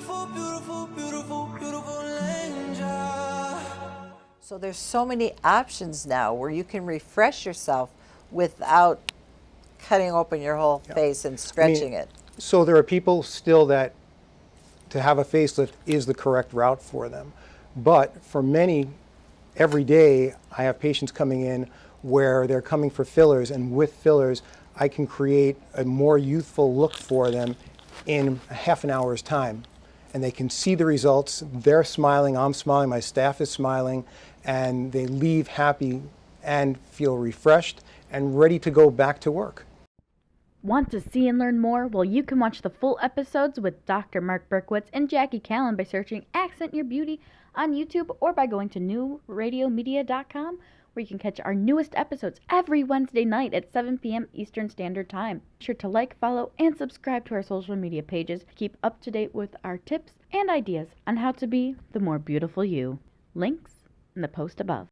beautiful, beautiful, beautiful, beautiful angel. So there's so many options now where you can refresh yourself without cutting open your whole face and stretching it. So there are people still that to have a facelift is the correct route for them. But for many, every day I have patients coming in where they're coming for fillers, and with fillers I can create a more youthful look for them in half an hour's time. And they can see the results. They're smiling, I'm smiling, my staff is smiling, and they leave happy and feel refreshed and ready to go back to work. Want to see and learn more? Well, you can watch the full episodes with Dr. Mark Berkowitz and Jackie Kallen by searching Accent Your Beauty on YouTube or by going to newradiomedia.com, where you can catch our newest episodes every Wednesday night at 7 p.m. Eastern Standard Time. Be sure to like, follow, and subscribe to our social media pages to keep up to date with our tips and ideas on how to be the more beautiful you. Links in the post above.